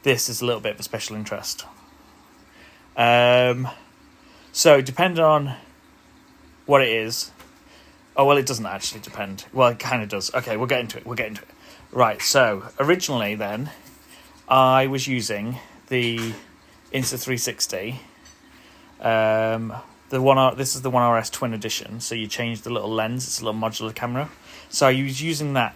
this is a little bit of a special interest. So depending on what it is. Oh, well, it doesn't actually depend. Well, it kind of does. Okay, we'll get into it. Right, so originally then, I was using the Insta360. This is the One RS Twin Edition. So you change the little lens. It's a little modular camera. So I was using that.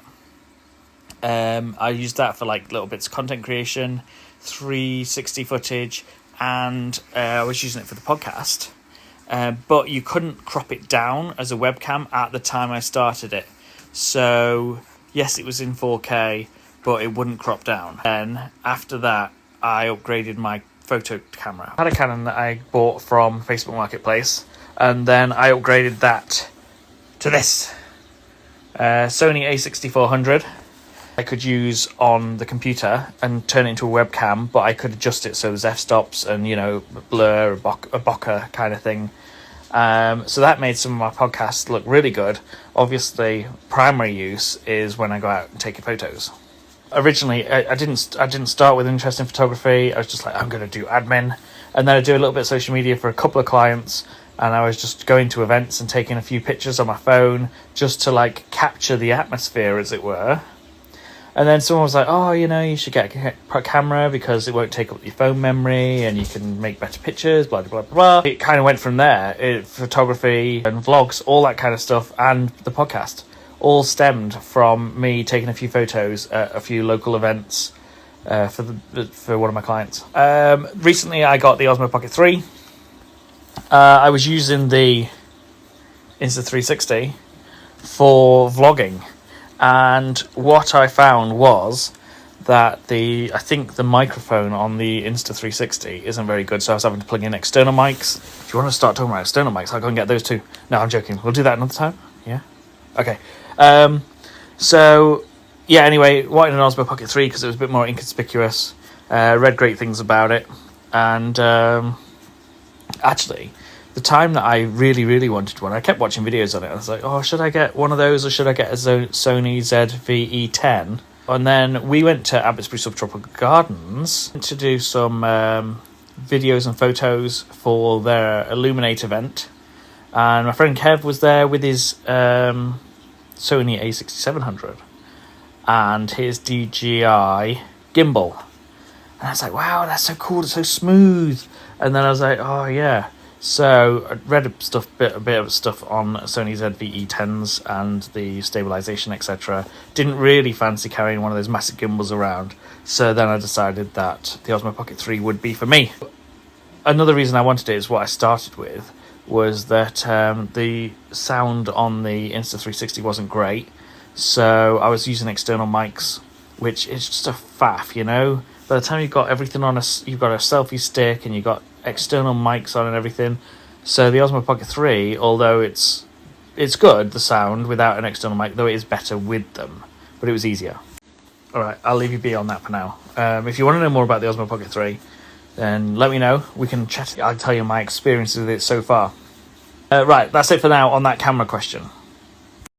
I used that for like little bits of content creation, 360 footage, and I was using it for the podcast. But you couldn't crop it down as a webcam at the time I started it. So yes, it was in 4K, but it wouldn't crop down. Then after that, I upgraded my photo camera. I had a Canon that I bought from Facebook Marketplace, and then I upgraded that to this Sony a6400. I could use on the computer and turn it into a webcam, but I could adjust it so there's f-stops and, you know, blur, a bokeh kind of thing. So that made some of my podcasts look really good. Obviously, primary use is when I go out and take photos. Originally, I didn't start with interest in photography. I was just like, I'm going to do admin, and then I do a little bit of social media for a couple of clients, and I was just going to events and taking a few pictures on my phone just to like capture the atmosphere, as it were. And then someone was like, oh, you know, you should get a camera because it won't take up your phone memory and you can make better pictures, blah, blah, blah, blah. It kind of went from there. Photography and vlogs, all that kind of stuff, and the podcast all stemmed from me taking a few photos at a few local events for one of my clients. Recently, I got the Osmo Pocket 3. I was using the Insta360 for vlogging. And what I found was that I think the microphone on the Insta360 isn't very good, so I was having to plug in external mics. If you want to start talking about external mics, I'll go and get those too. No, I'm joking. We'll do that another time. Yeah? Okay. So, yeah, anyway, wanted an Osmo Pocket 3 because it was a bit more inconspicuous. Read great things about it. And actually, the time that I really, really wanted one, I kept watching videos on it. I was like, oh, should I get one of those or should I get a Sony ZV-E10? And then we went to Abbotsbury Subtropical Gardens to do some videos and photos for their Illuminate event. And my friend Kev was there with his Sony a6700 and his DJI gimbal. And I was like, wow, that's so cool, it's so smooth. And then I was like, oh, yeah. So I read a bit of stuff on Sony ZV-E10s and the stabilization, etc. Didn't really fancy carrying one of those massive gimbals around. So then I decided that the Osmo Pocket 3 would be for me. Another reason I wanted it is what I started with was that the sound on the Insta360 wasn't great. So I was using external mics, which is just a faff, you know. By the time you've got everything on you've got a selfie stick and you've got external mics on and everything. So the Osmo Pocket 3, although it's good, the sound without an external mic, though it is better with them, but it was easier. Alright, I'll leave you be on that for now. If you want to know more about the Osmo Pocket 3, then let me know. We can chat. I'll tell you my experiences with it so far. Right, that's it for now on that camera question.